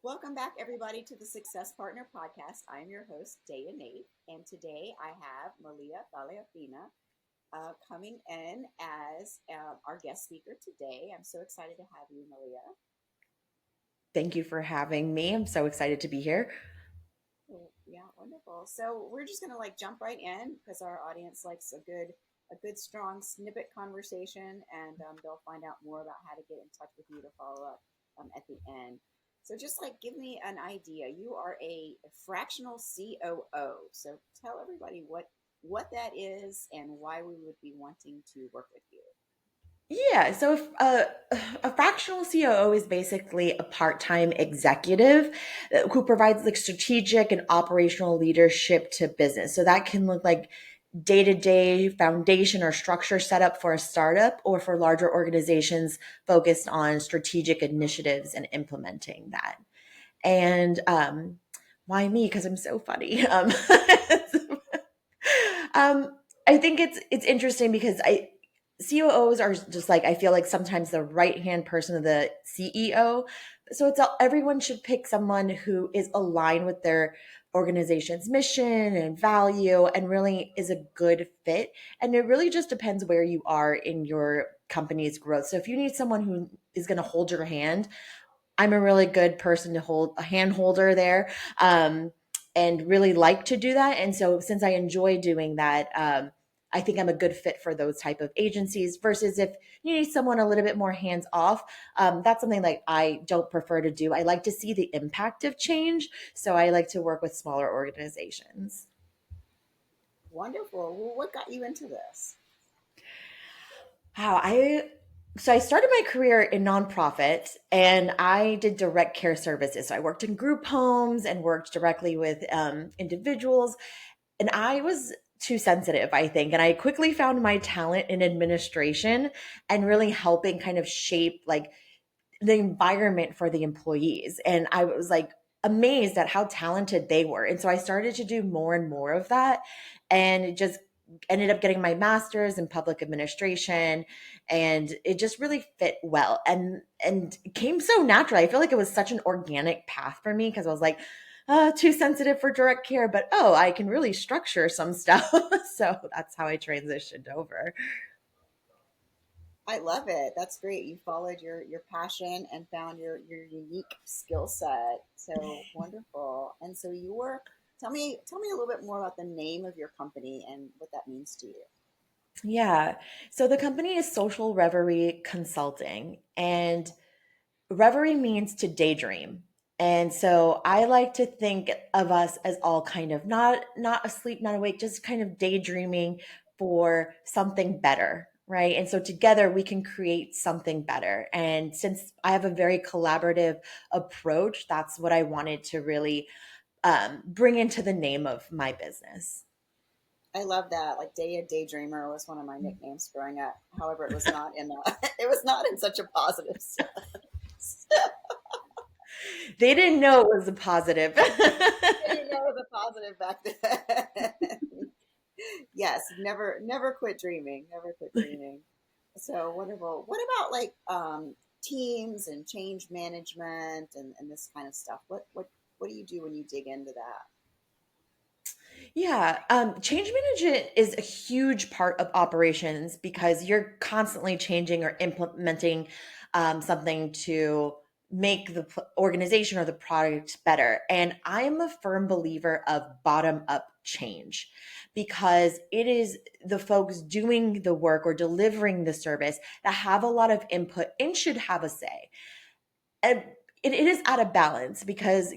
Welcome back, everybody, to the Success Partner Podcast. I'm your host, Daya Naef, and today I have Malia Faleafine coming in as our guest speaker today. I'm so excited to have you, Malia. Thank you for having me. I'm so excited to be here. Yeah, wonderful. So we're just gonna jump right in because our audience likes a good strong snippet conversation, and they'll find out more about how to get in touch with you to follow up at the end. So just give me an idea. You are a fractional COO. So tell everybody what that is and why we would be wanting to work with you. Yeah, so a fractional COO is basically a part-time executive who provides like strategic and operational leadership to business. So that can look like day-to-day foundation or structure setup for a startup or for larger organizations focused on strategic initiatives and implementing that. And why me? Because I'm so funny. Um, I think it's interesting because I COOs are just like I feel like sometimes the right hand person of the CEO. So everyone should pick someone who is aligned with their organization's mission and value and really is a good fit. And it really just depends where you are in your company's growth. So if you need someone who is going to hold your hand, I'm a really good person to hold a hand holder there. And really like to do that. And so since I enjoy doing that, I think I'm a good fit for those type of agencies versus if you need someone a little bit more hands off. That's something like I don't prefer to do. I like to see the impact of change. So I like to work with smaller organizations. Wonderful. Well, what got you into this? Wow, I started my career in nonprofit and I did direct care services. So I worked in group homes and worked directly with individuals. And I was too sensitive, I think. And I quickly found my talent in administration and really helping kind of shape like the environment for the employees. And I was like amazed at how talented they were. And so I started to do more and more of that and it just ended up getting my master's in public administration and it just really fit well and it came so naturally. I feel like it was such an organic path for me because I was like too sensitive for direct care, but oh, I can really structure some stuff. So that's how I transitioned over. I love it. That's great. You followed your passion and found your unique skill set. So wonderful. And so you were tell me a little bit more about the name of your company and what that means to you. Yeah. So the company is Social Reverie Consulting, and reverie means to daydream. And so I like to think of us as all kind of not asleep, not awake, just kind of daydreaming for something better, right? And so together we can create something better. And since I have a very collaborative approach, that's what I wanted to really bring into the name of my business. I love that. Like Daydreamer was one of my nicknames growing up. However, it was not in it was not in such a positive sense. They didn't know it was a positive. I didn't know it was a positive back then. Yes, never quit dreaming. Never quit dreaming. So wonderful. What about teams and change management and this kind of stuff? What do you do when you dig into that? Yeah, change management is a huge part of operations because you're constantly changing or implementing something to make the organization or the product better. And I am a firm believer of bottom up change because it is the folks doing the work or delivering the service that have a lot of input and should have a say. And it is out of balance because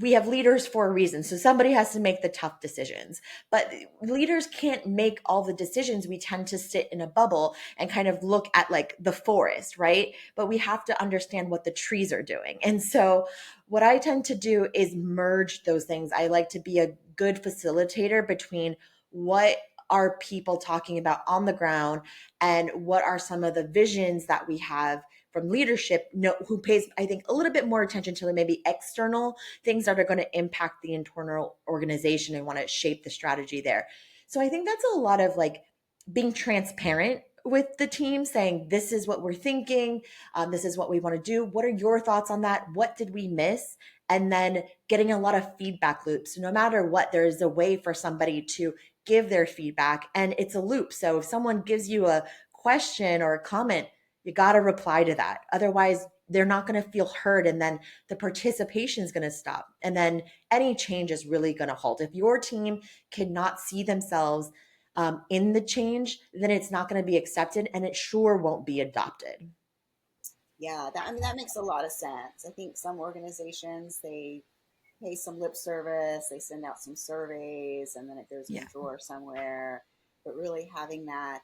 we have leaders for a reason, so somebody has to make the tough decisions, but leaders can't make all the decisions. We tend to sit in a bubble and kind of look at like the forest, right? But we have to understand what the trees are doing. And so what I tend to do is merge those things. I like to be a good facilitator between what are people talking about on the ground and what are some of the visions that we have from leadership, who pays, I think, a little bit more attention to maybe external things that are going to impact the internal organization and want to shape the strategy there. So I think that's a lot of like being transparent with the team saying, this is what we're thinking. This is what we want to do. What are your thoughts on that? What did we miss? And then getting a lot of feedback loops. No matter what, there is a way for somebody to give their feedback, and it's a loop. So if someone gives you a question or a comment, you got to reply to that. Otherwise, they're not going to feel heard. And then the participation is going to stop. And then any change is really going to halt. If your team cannot see themselves in the change, then it's not going to be accepted and it sure won't be adopted. Yeah, that, I mean, that makes a lot of sense. I think some organizations, they pay some lip service, they send out some surveys, and then it goes in a Yeah. drawer somewhere. But really having that,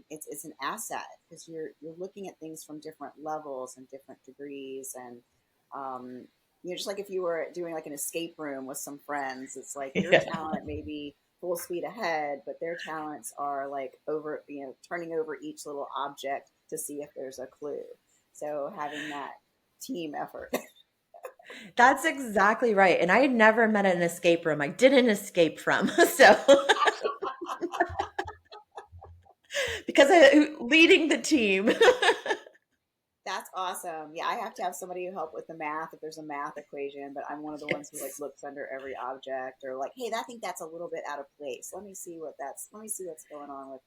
it's an asset because you're looking at things from different levels and different degrees, and just like if you were doing like an escape room with some friends, it's like your Yeah. talent may be full speed ahead, but their talents are like over, turning over each little object to see if there's a clue. So having that team effort. That's exactly right. And I had never met an escape room I didn't escape from. So because I leading the team. That's awesome. Yeah, I have to have somebody who help with the math if there's a math equation, but I'm one of the ones who like Yes. looks under every object or like, hey, I think that's a little bit out of place. Let me see what's going on with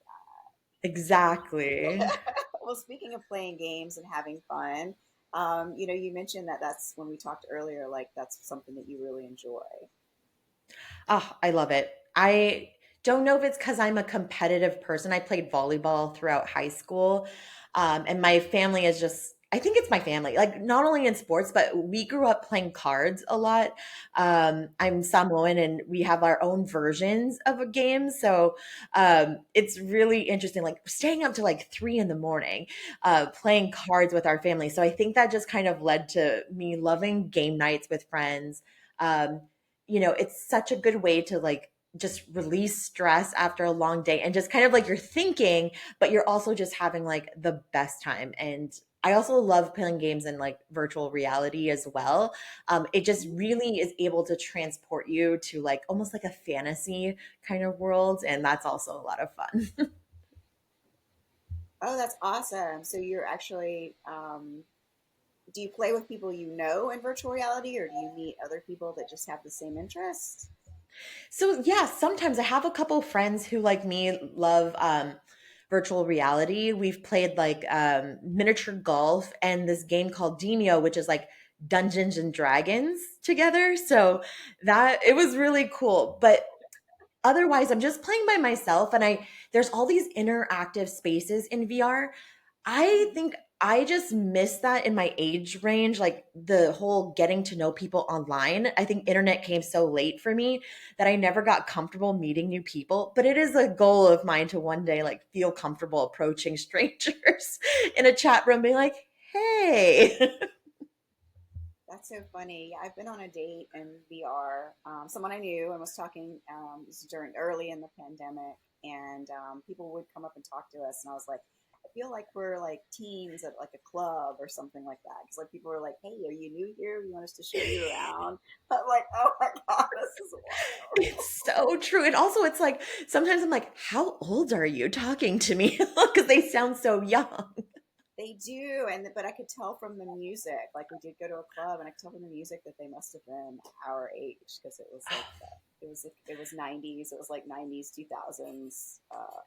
Exactly. that. Well, speaking of playing games and having fun, you mentioned that that's when we talked earlier, like that's something that you really enjoy. Oh, I love it. I don't know if it's because I'm a competitive person. I played volleyball throughout high school. And my family is just, I think it's my family, like not only in sports, but we grew up playing cards a lot. I'm Samoan and we have our own versions of a game. So it's really interesting, like staying up to like 3 in the morning, playing cards with our family. So I think that just kind of led to me loving game nights with friends. Um, it's such a good way to like just release stress after a long day and just kind of like you're thinking, but you're also just having like the best time. And I also love playing games in like virtual reality as well. It just really is able to transport you to like almost like a fantasy kind of world. And that's also a lot of fun. Oh, that's awesome. So you're actually, do you play with people you know in virtual reality or do you meet other people that just have the same interest? So yeah, sometimes I have a couple of friends who like me love virtual reality. We've played like miniature golf and this game called Dino, which is like Dungeons and Dragons together. So that it was really cool. But otherwise, I'm just playing by myself and I there's all these interactive spaces in VR. I think I just miss that in my age range, like the whole getting to know people online. I think internet came so late for me that I never got comfortable meeting new people, but it is a goal of mine to one day like feel comfortable approaching strangers in a chat room being like, "Hey." That's so funny. Yeah, I've been on a date in VR. Someone I knew and was talking, this was during early in the pandemic, and people would come up and talk to us, and I was like, I feel like we're like teens at like a club or something like that. Because like people were like, "Hey, are you new here? You want us to show you around?" I'm like, "Oh my god, this is wild." It's so true. And also it's like sometimes I'm like, "How old are you talking to me?" Because they sound so young. They do, and but I could tell from the music. Like we did go to a club, and I could tell from the music that they must have been our age because it was like it was 90s. It was like 90s 2000s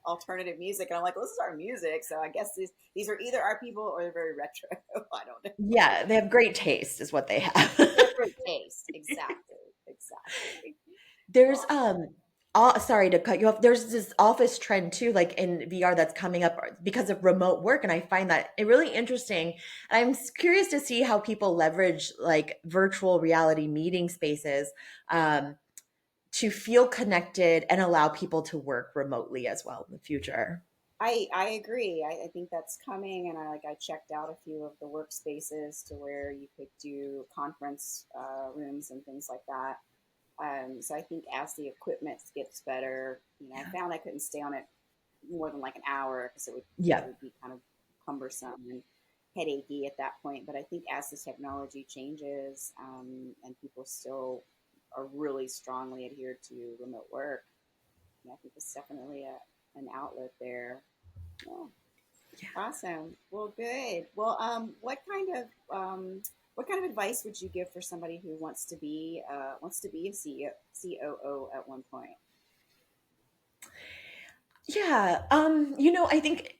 alternative music, and I'm like, well, this is our music. So I guess these are either our people or they're very retro. I don't know. Yeah, they have great taste is what they have. They have great taste. Exactly. Exactly. There's Well, sorry to cut you off. There's this office trend too, like in VR that's coming up because of remote work, and I find that it really interesting. And curious to see how people leverage like virtual reality meeting spaces um, to feel connected and allow people to work remotely as well in the future. I agree. I think that's coming, and I checked out a few of the workspaces to where you could do conference rooms and things like that. So I think as the equipment gets better, I Yeah. found I couldn't stay on it more than like an hour because it Yeah. would be kind of cumbersome and headachy at that point. But I think as the technology changes and people still are really strongly adhered to remote work, I think it's definitely an outlet there. Yeah. Awesome. Well, good. Well, what kind of advice would you give for somebody who wants to be a CEO, COO at one point? Yeah, I think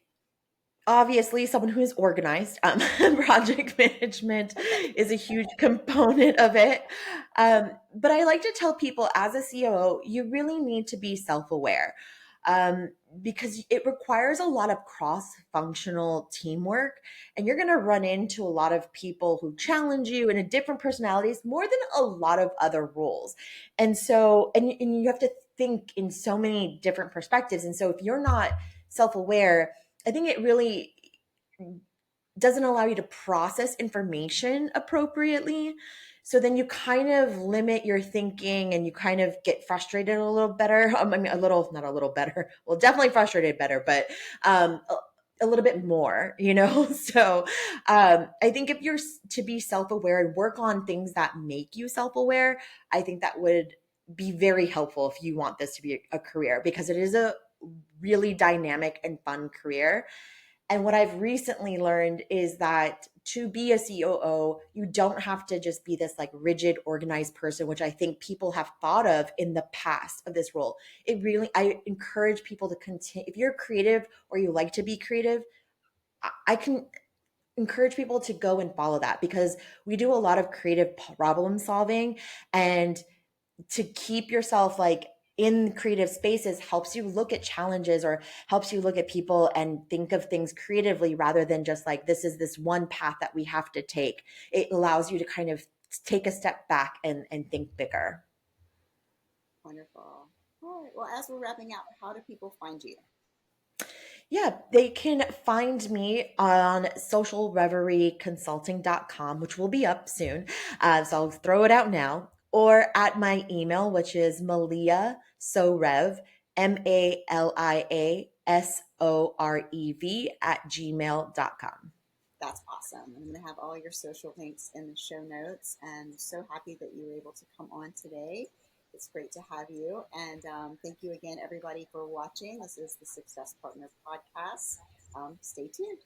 obviously someone who is organized, project management Okay. is a huge component of it. But I like to tell people as a COO, you really need to be self-aware, um, because it requires a lot of cross-functional teamwork, and you're going to run into a lot of people who challenge you and in different personalities more than a lot of other roles. And you have to think in so many different perspectives. And so if you're not self-aware, I think it really doesn't allow you to process information appropriately. So then you kind of limit your thinking and you kind of get frustrated a little better. I mean, a little, not a little better. Well, definitely frustrated better, but a little bit more, you know? So I think if you're to be self aware and work on things that make you self aware, I think that would be very helpful if you want this to be a career, because it is a really dynamic and fun career. And what I've recently learned is that to be a COO, you don't have to just be this like rigid, organized person, which I think people have thought of in the past of this role. I encourage people to continue. If you're creative or you like to be creative, I can encourage people to go and follow that, because we do a lot of creative problem solving, and to keep yourself like in creative spaces helps you look at challenges or helps you look at people and think of things creatively rather than just like this one path that we have to take. It allows you to kind of take a step back and think bigger. Wonderful. All right. Well, as we're wrapping up, how do people find you? Yeah, they can find me on socialreveryconsulting.com, which will be up soon. So I'll throw it out now. Or at my email, which is Malia Sorev, MALIASOREV @gmail.com. That's awesome. I'm going to have all your social links in the show notes, and so happy that you were able to come on today. It's great to have you. And thank you again, everybody, for watching. This is the Success Partner Podcast. Stay tuned.